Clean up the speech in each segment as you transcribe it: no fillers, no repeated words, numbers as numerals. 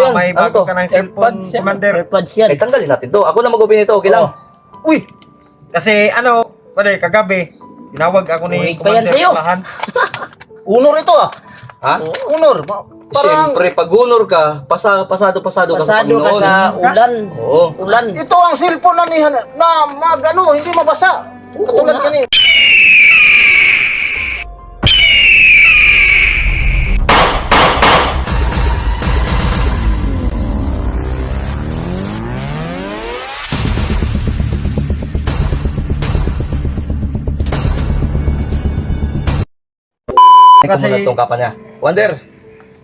yan? may Ano bago to? ka ng cellphone, AirPods yan. Commander. AirPods yan. Ay, tanggalin natin to. Ako na mag-open ito. Okay lang. Uy! Kasi pare, kagabi, tinawag ako ni Uy, pa yan Commander sa'yo. Lahan. Unor ito ah. Ha? Unor. Parang Siyempre, pag honor ka, pasado ka sa Pasado ka Panginoon. sa ulan. Oo. Ulan. ito ang cellphone na hindi mabasa. Katulad nga. kanina. Kasi Kasi- itong kapa niya. Wonder,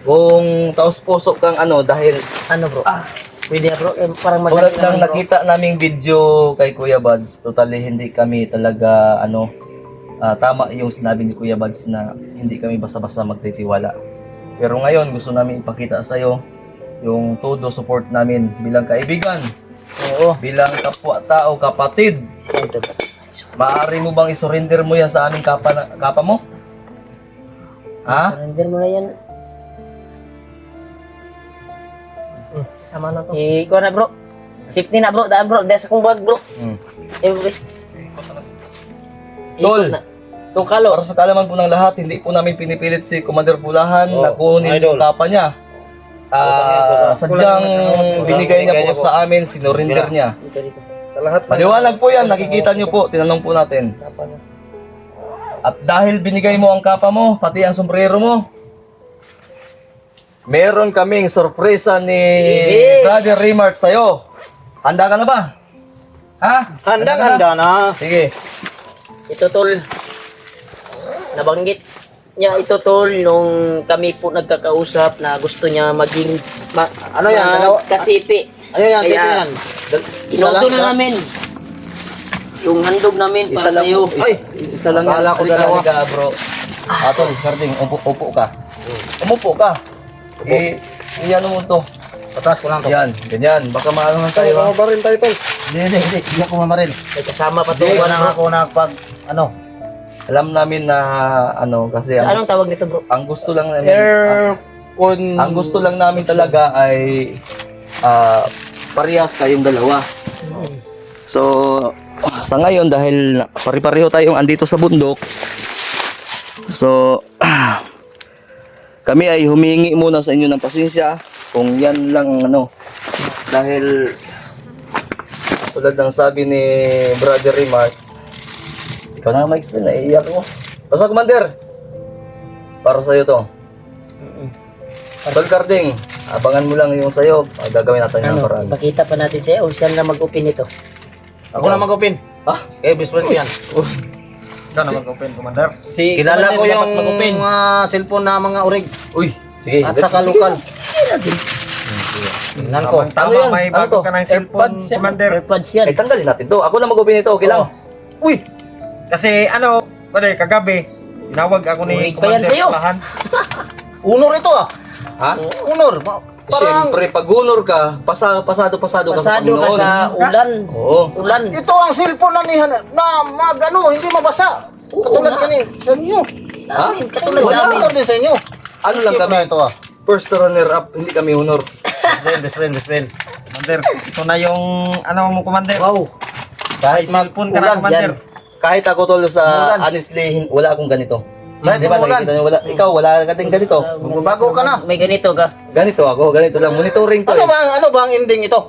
kung taos puso kang dahil Ano bro? Pwede bro. Parang tulad maganda ng naman, bro. nakita naming video kay Kuya Buds, totally hindi kami talaga tama yung sinabi ni Kuya Buds na hindi kami basta-basta magtitiwala. Pero ngayon gusto namin ipakita sa iyo yung todo support namin bilang kaibigan, Oo. bilang kapwa-tao, kapatid. Ito ba? Maaari mo bang isurrender mo yan sa aming kapa mo? Ha? Surrender mo na yan. Sama na to. Ikaw na bro. Safety na bro. Daan bro. Dahil sa kong bag bro. Eh bro. Tol. Ikot na. Itong kalo. Para sa kaalaman po ng lahat, hindi po namin pinipilit si Commander Bulahan Oh, na kunin idol. yung kapa niya. Sadyang binigay niya po sa amin, sinurinder niya. Dito dito. Sa lahat Maliwanag po yan, nakikita niyo po, tinanong po natin. At dahil binigay mo ang kapa mo, pati ang sombrero mo, meron kaming sorpresa ni Brother Remart sa'yo. Handa ka na ba? Ha? Handang-handa na. Sige. Ito tol. Nabanggit niya ito tol nung kami po nagkakausap na gusto niya maging Ano yan, dalawa? kasipi. Ano yan, Kaya, dito yan. Inoto lang, na namin. Yung handog namin Isa para lang, sa'yo. isa lang Akala ko Halika, dalawa. halika, bro. Atol, Karding, upo ka. Umupo ka. Iyan mo to. Patas ko lang to. Yan, ganyan. Baka maano lang tayo. ha? ba rin tayo, tol? Hindi. Hindi ako mamaril. May kasama pa to. Hindi ko na ako Alam namin na kasi Anong tawag nito bro? ang gusto lang namin Aircon. ang gusto lang namin talaga ay parehas kayong dalawa. So sa ngayon dahil pare-pareho tayong andito sa bundok, so kami ay humingi muna sa inyo ng pasensya kung yan lang dahil tulad ng sabi ni Brother Remark, ikaw na ma-explain, naiiyak mo. Basta Commander, para sa'yo to. Tol Karding, abangan mo lang yung sa'yo, gagawin natin yung paraan. Pakita pa natin sa'yo. O siya na mag-open ito. Ako na mag-open. Ah, Best friend ko yan. Ikaw na mag-open, Commander. Si Kilala ko Commander yung dapat mag-open. cellphone na mga urig. uy, sige. At saka lokal. Tingnan ko. Ano Tama, yan? may Ano bago to? ka ng cellphone, AirPods yan. Commander. AirPods yan. Ay, tanggalin natin to. Ako na mag-open ito, okay lang. Uy, Kasi pare, kagabi, tinawag ako ni Uy, pa yan Commander sa'yo. Lahan. Unor ito ah. ha? Unor. Parang Siyempre, pag honor ka, pasado ka sa Pasado ka Panginoon. sa ulan. Oo. Ulan. ito ang cellphone na hindi mabasa. Katulad nga. kanina. Sa inyo. Sa amin. Katulad sa Wala amin. ko din sa inyo. Ano lang kami, Ito ah. first runner up, hindi kami honor. Best friend. Commander, ito na yung mo, Commander. Wow. Kahit cellphone ka na, ulan, Commander. Kahit ako tol sa Umulan. honestly, wala akong ganito. Kahit Di ba, umulan. nakikita niyo, ikaw, wala ka din ganito. Magbabago ka na. May ganito ka. Ganito ako, ganito lang. Monitoring to Ano ba ang ending ito?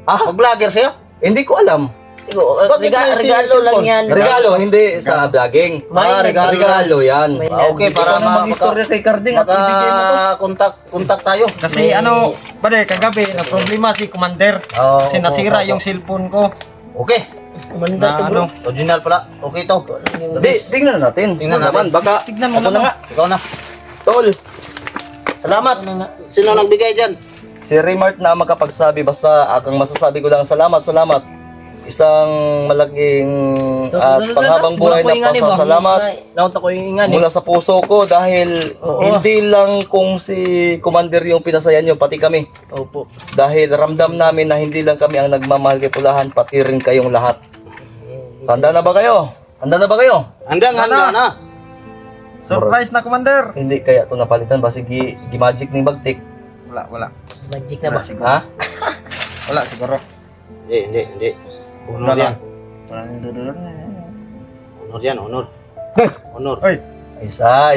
Ah, Mag-vlogger siya? hindi ko alam. Bakit may Regalo cellphone? lang yan. Regalo, hindi sa vlogging. May Regalo yan. May Okay, para mag-istorya kay Carding at ibigay mo to. contact tayo. Kasi pare, kagabi, nagproblema si Commander. Oo, Kasi nasira oo. yung cellphone ko. Okay. Kumanda to Na bro. Original pala. Okay to. Hindi, tingnan natin. Tingnan Tingnan naman. natin. Baka, Tignan mo ako na naman. nga. Ikaw na. Tol, Salamat. Ano nga? Sino nagbigay dyan? si Remart na makapagsabi. Basta akang masasabi ko lang, salamat. Isang malaking at panghabang buhay na pasasalamat Naunta ko yung ingan eh. mula sa puso ko dahil Oo. hindi lang kung si Commander yung pinasayan nyo, pati kami. Opo. Dahil ramdam namin na hindi lang kami ang nagmamahal kay Pulahan, pati rin kayong lahat. Handa na ba kayo? Handang-handa na. Surprise na, Commander. Hindi kaya ito napalitan ba? Sige, magic ni Bagtik. Wala. Magic na ba? Ha? Wala siguro. Hindi. Honor yan. Honor yan, honor. Honor. Oy, Isa.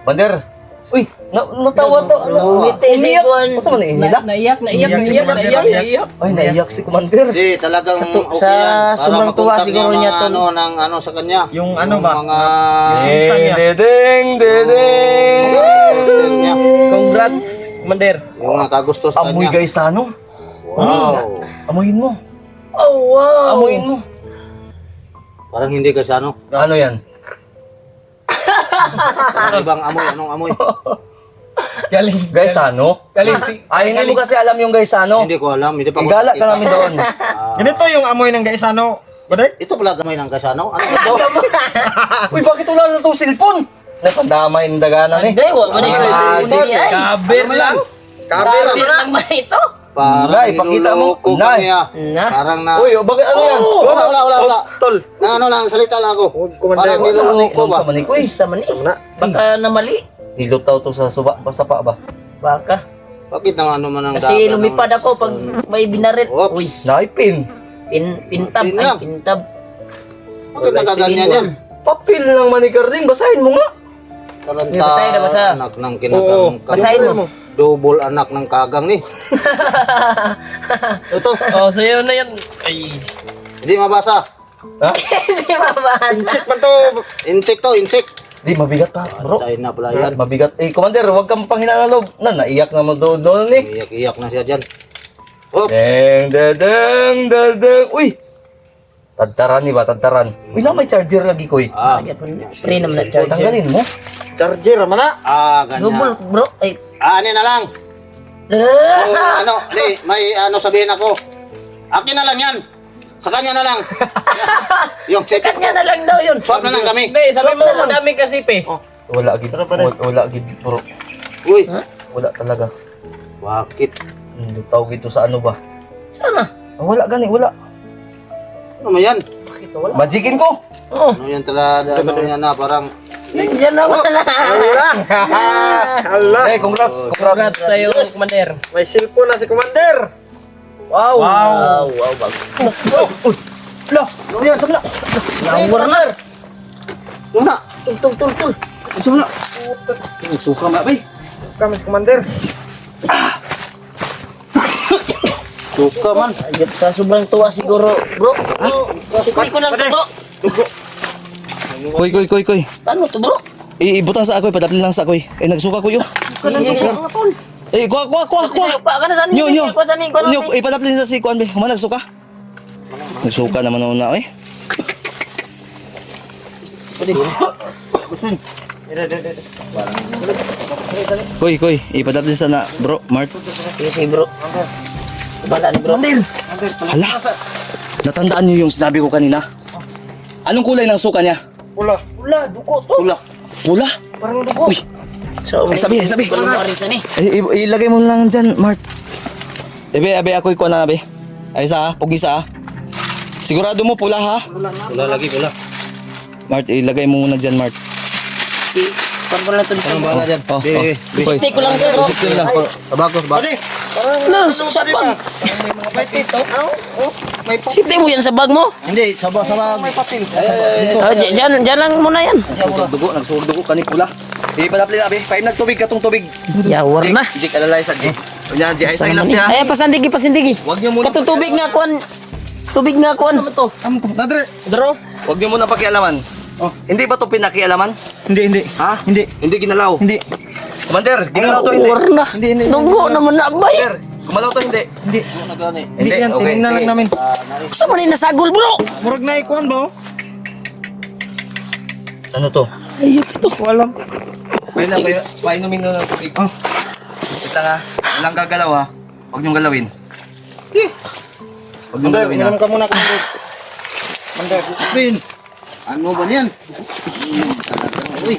Bander. Uy, natawa to. Ngumiti si Umiyak. Kuan. Masa man ihila? Naiyak. Ay, naiyak si Commander. Hindi, talagang okay sa yan. Para sobrang tuwa makontak siguro yung niya mga to. ano sa kanya. yung ano ba? Mga Minsan niya. Dedeng. content niya. Congrats, Commander. Yung mga kagusto sa Amoy kanya. guys, ano? Wow. Amoyin mo. Oh, wow. Amoyin mo. Parang hindi kasi ano. Ano yan? Parang ibang amoy. Anong amoy? Galing. Guys, ano? Galing si. Ay, hindi mo kasi alam yung guys, ano? Hindi ko alam. Hindi pa ko Igala ka nakita. namin doon. Ganito yung amoy ng gaisano. Baday? Ito pala gamay ng kasano. Ano ito? Uy, bakit wala na itong cellphone? Napandamay ng daganan eh. Hindi, wag mo na Magic. Kabel lang. Kabel Kabel lang man ito. Parang Nay, pakita mo. niloloko Nay. kami ah. Na. Parang na... Uy, bakit ano yan? Wala. Tol. Na ano lang, salita lang ako. Commander. Parang niloloko ba? Sa manik. Uy, Sa mani. Baka namali. nilutaw to sa suba, sapa ba? Baka. Bakit naman ano man ang Kasi lumipad ako pag may binarit. Oops. Uy, Naipin. pintab. Pin lang. Ay, pintab. Bakit nagaganyan yan? Papel ng manikarding, basahin mo nga. Taranta, Basahin na, basa. anak ng kinagang Basahin mo. Double anak ng kagang ni. Ito, Oh, sa'yo na yan. Ay. hindi mabasa. Ha? Hindi mabasa. Check man to. Insect to, insect. Di, mabigat pa, bro. Tayo na pala yan. Mabigat. Eh, Commander, huwag kang panghina ng loob. Naiyak na mo doon eh. Iyak-iyak na siya dyan. Oh, Deng. Uy! Tadtaran ni ba? Tadtaran. Uy, na may charger lagi ko eh. Free naman na charger. Tanggalin mo. Charger man na. Double, ganyan. bro. Ay. Ano na lang. Oh, ano, may ano sabihin ako. Akin na lang yan. Sa kanya na lang. Yung Sa kanya na lang daw yun. swap na lang kami. Be, sabi mo na dami kasi pe. Wala agad. Wala agad, bro. Uy, Wala talaga. bakit? Lutaw gito sa ano ba? Sana. Wala gani, wala. Ano mo yan? Bakit wala? Magicin ko. Oh, Ano yan talaga? Ano yan na parang... nandiyan na wala. Allah. Eh, congrats. Congrats sa'yo, Commander. May cellphone na si Commander. Wow. Wow. Wow. Lah, ano yan? Sabla. Nawar na. Una! Tul. Sabla. Suka ma, bay. Kami si Commander. Suka man. Ayop sa sobrang tuwa siguro, bro. Sipin ko lang to, bro. Koy. Paano to, bro? Ibutang sa ako, padapin lang sa ako. Eh, nagsuka ko yun. Eh, kuha. Pa ka na saan Nyo. Ko saan ni? Nyo, ipadapin sa si Kuan, be. Human, nagsuka. Nagsuka naman ako na, eh. Koy, ipadapin sa na, bro, Mart. Sige, bro. Bala ni bro. Hala, natandaan niyo yung sinabi ko kanina? Anong kulay ng suka niya? Pula. Wala, duko to. Pula? Parang dugo. Uy, So, Ay, sabi. Wala mo rin sa ni. ilagay mo lang dyan, Mart. Ebe, ako'y kuha na, be. Ay, isa, pugisa, sigurado mo, pula, ha? Wala lagi, wala. Mart, ilagay mo muna dyan, Mart. Paano na to? Anong bahala dyan? Oh, Be, Koy. Take ko lang pero. Isip ko lang. Tabagos ba? No, sa bag. May tito. May pa. Sipte mo yan sa bag mo. Hindi, sabag. May papel. Diyan lang muna yan. Nagsuhog dugo, kaning pula. Ipadapli na, be. Paim nagtubig, katong tubig. Yawar na. Jik, alalay sa Jik. Yan, Jik, ay sa ilap niya. Ay, pasandigi. Huwag niyo muna. Katutubig nga kuan. Tubig nga kuan. Nadre. Dro. Huwag niyo muna pakialaman. Oh. Hindi ba to pinakialaman? Hindi. Ha? Hindi. Hindi ginalaw. Hindi. Commander, ginalaw to, hindi. Yawar na. Hindi. Nunggo naman na bay. Commander, gumalaw to, hindi. Hindi. Hindi yan. okay, Tingin na lang sige. namin. Gusto mo rin nasagol, bro. Murag na ikuan ba? Ano to? Ayok ito. Walam. Painumin nyo ng tubig. Oh. Wait lang ha. Walang gagalaw ha. Huwag niyong galawin. Huwag niyong Commander, galawin ha. minum ka muna, Commander. Commander. Pin, ano ba yan? Uy,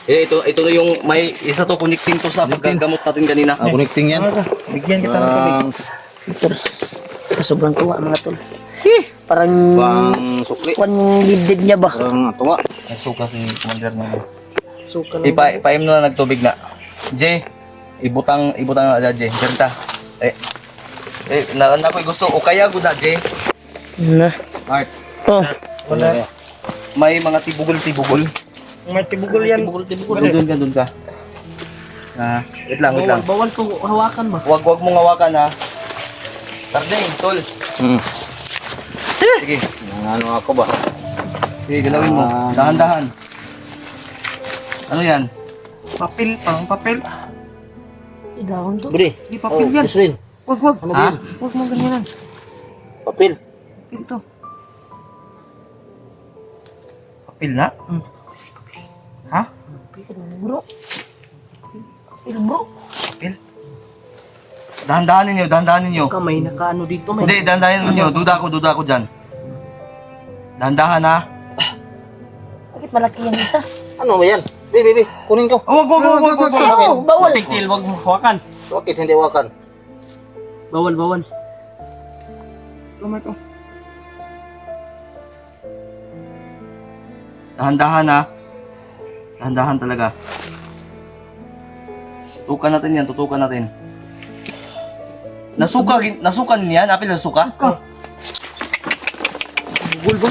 Ito na yung may isa to connecting to sa paggagamot natin kanina. connecting yan. Bigyan kita ng tubig. Sa sobrang tuwa mga tol. Parang Pang sukli. kuan yung dibdib niya ba? Parang tuwa. Nagsuka si Commander na. Suka lang. Ipaim na nagtubig na. J, ibutang na dadje. Kanta. Na ko'y gusto o kaya gud dadje. Na. Art. Oh. Wala. May mga tibugol. May tibugol yan. Doon ka. Wait lang. Bawal to hawakan ba? Wag mong hawakan ha. Tardeng, tol. Sige. Ano ako ba? Sige, galawin mo. Dahan-dahan. Ano yan? Papel, parang papel. Idahon to. Budi. Di papel yan. Kusrin. Wag. Ano ba yan? Wag mo ganyanan. Papel. Papel to. Papel na? Ha? Bro. Bro. Papel? Dahan-dahanin nyo. Kamay nakaano dito may. Hindi, dahan-dahanin nyo. Duda ako dyan. Dahan-dahan ha. Bakit malaki yan isa? Ano ba yan? Baby, kunin ko. Wag. Oh, bawal tektil, wag mo hawakan. Bakit hindi wakan? Bawal. Lamay ko. Dahan-dahan ha. Dahan-dahan talaga. Tutukan natin. Nasukan niyan? Apil nasuka? Bugol ba?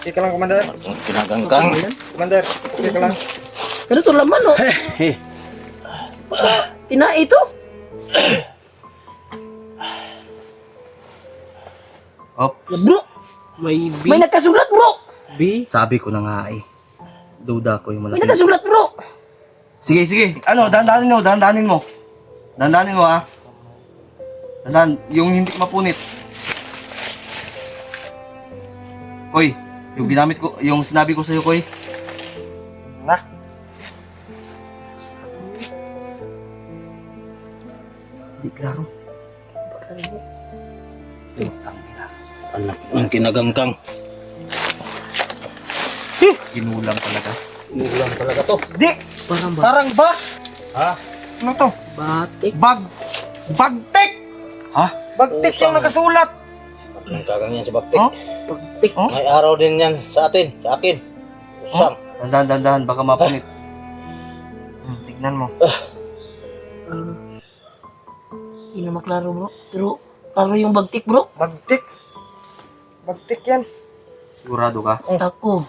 Teka lang, Commander. Kinagangkang. Commander, teka lang. Ano to laman oh? Tina ito? Ops. Bro. May nakasulat bro. Sabi ko na nga eh. Duda ko yung May malaki. nakasulat bro. Sige. Ano, dahan-dahanin mo. Dahan-dahanin mo ha. Dahan, yung hindi mapunit. Koy, yung ginamit ko, yung sinabi ko sa'yo, Koy. Na? Hindi klaro. Anak ng kinagangkang. Ginulang talaga. Ulam talaga to. Di! Parang ba? Parang ba? Ha? Ano to? Batik. Bagtik! Ha? Bagtik yung nakasulat. Nagkagang yan sa baktik. Oh? Batik. Oh? May araw din yan sa atin. Sa akin. Usam. Dahan-dahan, baka mapunit. Tignan mo. Hindi na maklaro bro. Pero klaro yung bagtik bro. Bagtik. Bagtik yan. Sigurado ka? Ako.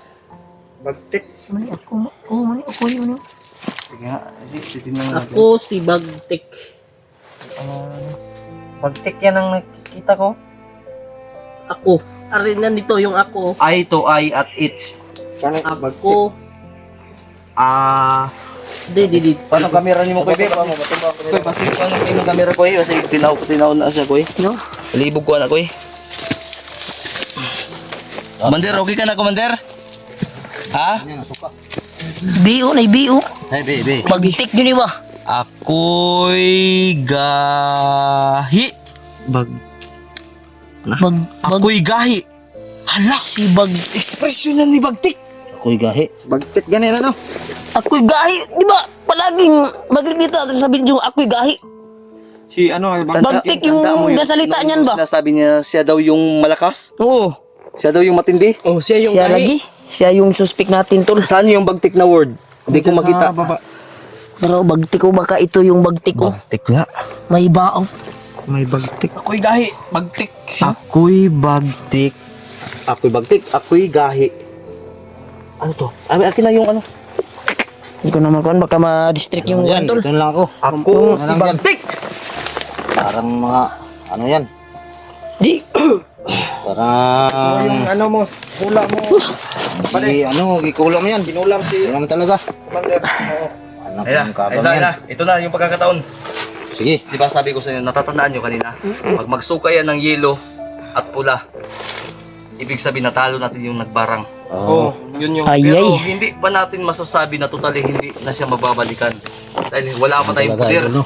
Bagtik. Mani ako yun. Sige nga, titignan natin. Ako si Bagtik. Bagtik yan ang nakikita ko. Ako. Arin nandito yung ako. Eye to eye at itch. Parang Ako. Di. Paano kamera niyo mo, Koy? Koy, kasi paano yung kamera, Koy? Kasi tinaw na siya, Koy. No? Libog ko na, Koy. Commander, okay ka na, Commander? Ha? Yan, nasuka. Bio na bio. Hey, baby. Bagtik yun ba? Ako'y gahi. Ako'y gahi. Hala! Si Bag... Ekspresyon na ni Bagtik. Ako'y gahi. Bagtik ganyan ano? Ako'y gahi. Di ba? Palaging magkikita sa video, ako'y gahi. Si ano? Bagtik yung gasalita niyan ba? Sinasabi niya siya daw yung malakas. Oo. Siya daw yung matindi. Oh, siya lagi. Siya yung suspect natin tol. Saan yung Bagtik na word? Hindi ko makita. Baba. Pero bagtik ko baka ito yung bagtik ko. Bagtik nga. May baong. May bagtik. Ako'y gahi. Bagtik. Ako'y Bagtik. Ako'y Bagtik. Ako'y gahi. Ano to? Ay, akin na yung ano. Hindi ko naman kuhan, baka ma-district yung Yan, tol. ito lang ako. Ako Ano si lang yan? Bagtik. Parang mga, ano yan? Di. Parang, Yung ano mo, hula mo. gikulam yan. Ginulam si Kulam talaga. Commander. Oo. Anak Ayan ng kabang na. yan. Ito na yung pagkakataon. Sige. Di ba sabi ko sa inyo, natatandaan nyo kanina? Pag magsuka yan ng yelo at pula, ibig sabihin natalo natin yung nagbarang. Oo. Yun yung... Pero Ayay. hindi pa natin masasabi na totally hindi na siya mababalikan. Dahil wala pa tayong Talaga, poder. idol, no?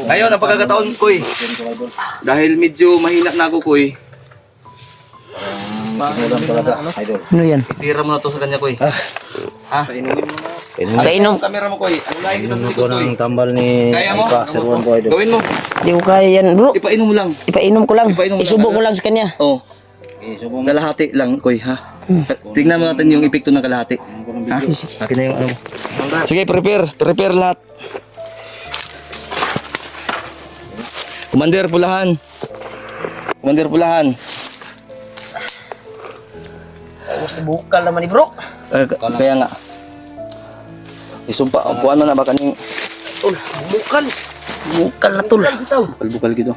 Ngayon, ang pagkakataon, Koy. Dahil medyo mahina na ako, Koy. Kinulam talaga, idol. Ano yan? Itira mo na to sa kanya, Koy. Kainom. Ang kamera mo, Koy. Ano lahi kita sa Inumin ko likod, Koy? ng tambal ni Kaya mo? Ipa, seruan ko, idol. Gawin mo. Hindi ko kaya yan bro. Ipainom mo lang. Ipainom ko lang. Ipainom mo lang, Isubo ko agad. lang sa kanya. Oh, Subo mo. kalahati lang, Koy, ha? Tingnan mo natin yung epekto ng kalahati. Ha? Akin na yung ano mo. Sige, prepare lahat. Commander Pulahan. Commander Pulahan. Mas bukal naman ni bro. Kaya nga. Isumpa, puan na baka ning Tol, bukal. Bukal na tol. bukal gitu.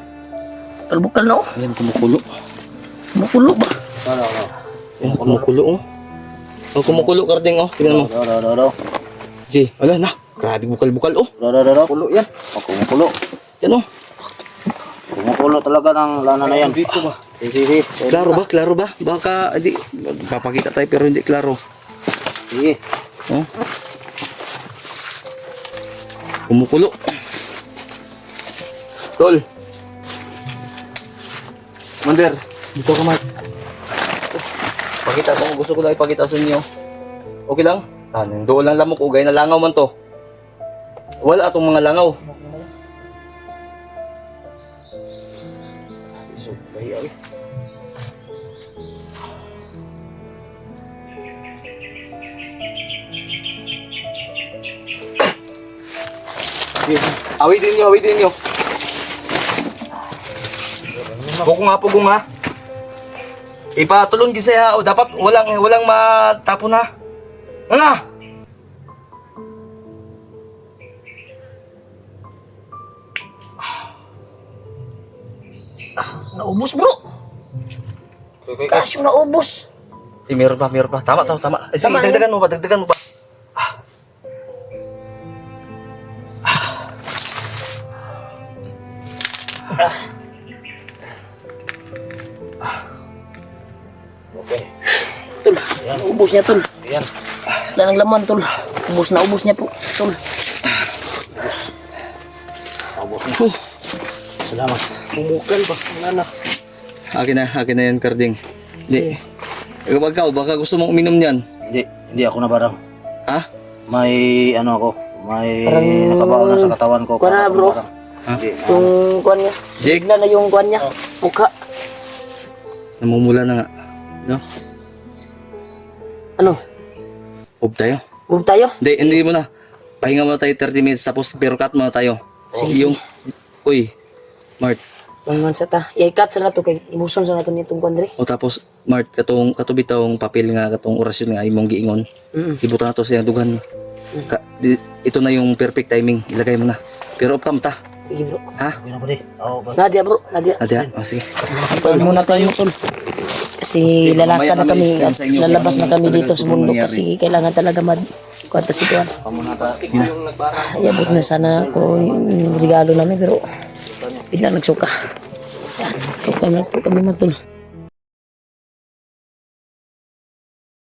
Bukal na oh. Ayan, kumukulo. Makulo ba? Ayan, kumukulo oh. Oh, kumukulo karding oh. Tingnan mo. Ji, wala na. Grabe bukal-bukal oh. Kulo yan. O, kumukulo. Yan oh. Kumukulo talaga ng lana na yan. Dito ba? Sige. Klaro ba? Klaro ba? Baka di papakita tayo pero hindi klaro. Sige. Oh. Kumukulo. Tol. Commander, dito ka, Mark. Pakita ko, gusto ko lang ipakita sa inyo. Okay lang? Doon lang lamok, ugay na langaw man to. Wala atong mga langaw. So, bahiyaw eh. Awitin nyo, awitin nyo. Bukong nga, pugong ha. Ipatulong gisay ha. O, dapat walang matapon ha. Ano? Naubos bro. Kasyo naubos. Meron pa. Tama. Sige, Tama, dagdagan mo pa. Okay. Tol, naubos niya tol. Ayan. Wala nang laman tol. Ubos niya po tol. Salamat. Bumukal ba? Wala na. Akin na yan, Karding. Hindi. Kapag ikaw, baka gusto mong uminom niyan. Hindi ako na barang. Ha? May ano ako, may Parang nakabaon na sa katawan ko. kuwan na, para bro. barang. Ha? Hindi, Yung kuwan niya. Jake? Bigla na yung kuwan niya. Mukha. Namumula na nga. No? Ano? Huwag tayo. Huwag tayo. Hindi mo na. Pahinga muna tayo 30 minutes tapos pero cut muna tayo. Sige, Uy, Mart. Mangan sa ta. I-cut sa nato kay imuson sa nato nitong kuwan dre. O tapos, Mart, katubi tong papel nga, katong orasyon nga, imong giingon. Ibuto na to sa dugan. Ito na yung perfect timing. Ilagay mo na. Pero upcam ta. Sige bro. Ha? okay na ba di? Oo, ba? Nadia bro. Nadia. Adya? O sige. Pagod muna tayo tol. Kasi lalakad na kami at lalabas na kami dito sa mundo kasi kailangan talaga kwanta si Tuan. Iabot na sana ko yung regalo namin pero bigla nagsuka. Yan. Kaya po kami matul.